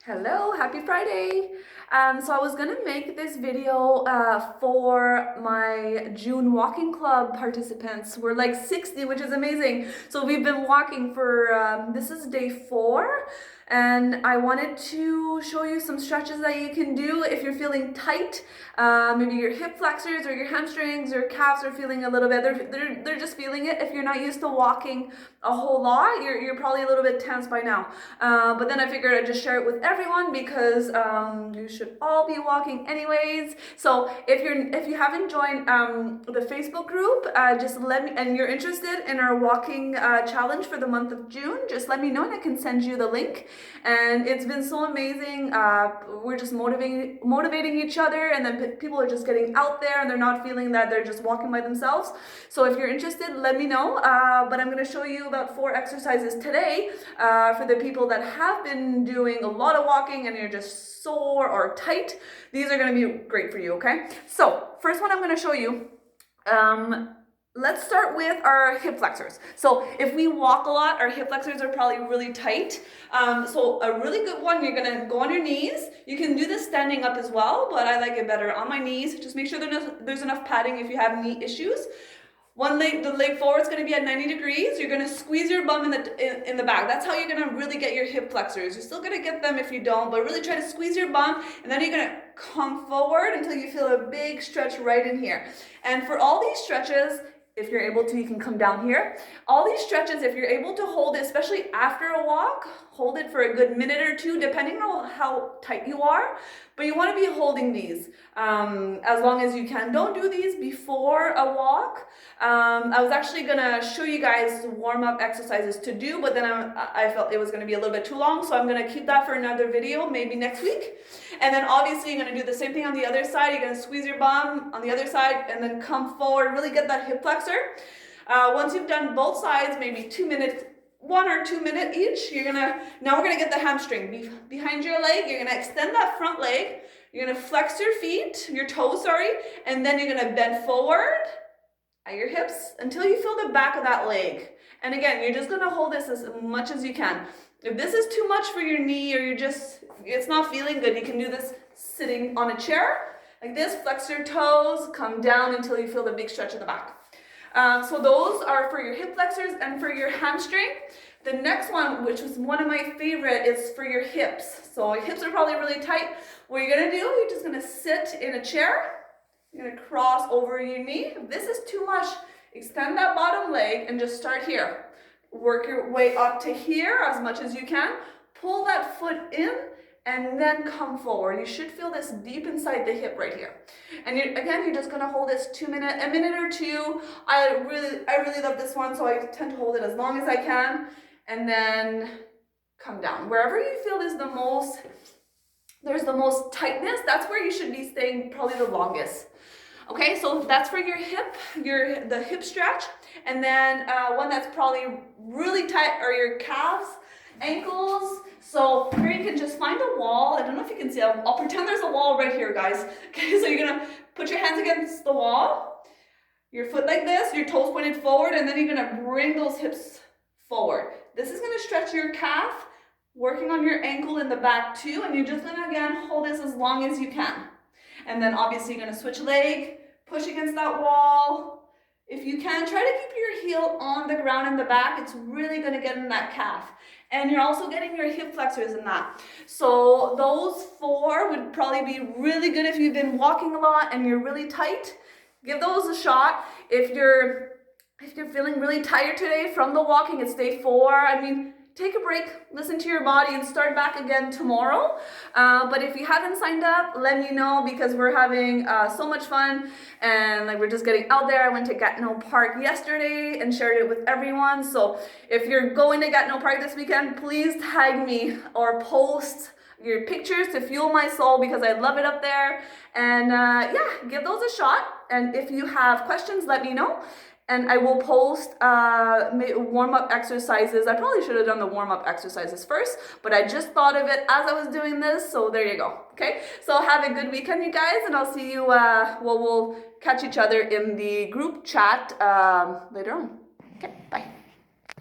Hello, happy Friday. So I was gonna make this video for my June walking club participants. We're like 60, which is amazing. So we've been walking for, this is day 4, and I wanted to show you some stretches that you can do if you're feeling tight. Maybe your hip flexors or your hamstrings or calves are feeling a little bit, they're just feeling it. If you're not used to walking a whole lot, you're probably a little bit tense by now. But then I figured I'd just share it with everyone because you should all be walking anyways. So if you haven't joined the Facebook group, just let me, and you're interested in our walking challenge for the month of June, just let me know and I can send you the link. And it's been so amazing. We're just motivating each other, and then people are just getting out there and they're not feeling that they're just walking by themselves. So if you're interested, let me know. But I'm going to show you about 4 exercises today for the people that have been doing a lot of walking and you're just sore or tight. These are going to be great for you, okay? So first one I'm going to show you, let's start with our hip flexors. So if we walk a lot, our hip flexors are probably really tight. So a really good one, you're gonna go on your knees. You can do this standing up as well, but I like it better on my knees. Just make sure there's enough padding if you have knee issues. One leg, the leg forward is going to be at 90 degrees. You're going to squeeze your bum in the back. That's how you're going to really get your hip flexors. You're still going to get them if you don't, but really try to squeeze your bum, and then you're going to come forward until you feel a big stretch right in here. And for all these stretches, if you're able to, you can come down here. All these stretches, if you're able to hold it, especially after a walk, hold it for a good minute or 2, depending on how tight you are. But you want to be holding these as long as you can. Don't do these before a walk. I was actually going to show you guys warm-up exercises to do, but then I felt it was going to be a little bit too long, so I'm going to keep that for another video, maybe next week. And then obviously you're going to do the same thing on the other side. You're going to squeeze your bum on the other side and then come forward, really get that hip flexor. Once you've done both sides, maybe 2 minutes, 1 or 2 minutes each, now we're gonna get the hamstring. Behind your leg, you're gonna extend that front leg, you're gonna flex your feet, your toes, sorry, and then you're gonna bend forward at your hips until you feel the back of that leg. And again, you're just gonna hold this as much as you can. If this is too much for your knee or it's not feeling good, you can do this sitting on a chair, like this, flex your toes, come down until you feel the big stretch in the back. So those are for your hip flexors and for your hamstring. The next one, which was one of my favorite, is for your hips. So your hips are probably really tight. What you're gonna do, you're just gonna sit in a chair. You're gonna cross over your knee. If this is too much, extend that bottom leg and just start here. Work your way up to here as much as you can. Pull that foot in and then come forward. You should feel this deep inside the hip right here. And you're just gonna hold this a minute or 2. I really love this one, so I tend to hold it as long as I can, and then come down. Wherever you feel there's the most tightness, that's where you should be staying probably the longest. Okay, so that's for your hip, the hip stretch, and then one that's probably really tight are your calves, ankles. So here you can just find a wall. I don't know if you can see. I'll pretend there's a wall right here, guys. Okay, so you're gonna put your hands against the wall, your foot like this, your toes pointed forward, and then you're gonna bring those hips forward. This is gonna stretch your calf, working on your ankle in the back too, and you're just gonna, again, hold this as long as you can. And then obviously you're gonna switch leg, push against that wall. If you can, try to keep your heel on the ground in the back. It's really gonna get in that calf. And you're also getting your hip flexors in that. So those 4 would probably be really good if you've been walking a lot and you're really tight. Give those a shot. If you're feeling really tired today from the walking, it's day 4. I mean, take a break, listen to your body, and start back again tomorrow. But if you haven't signed up, let me know, because we're having so much fun, and like we're just getting out there. I went to Gatineau Park yesterday and shared it with everyone. So if you're going to Gatineau Park this weekend, please tag me or post your pictures to fuel my soul, because I love it up there. And yeah, give those a shot. And if you have questions, let me know. And I will post warm-up exercises. I probably should have done the warm-up exercises first, but I just thought of it as I was doing this, so there you go. Okay, so have a good weekend, you guys, and I'll see you, we'll catch each other in the group chat later on. Okay, bye.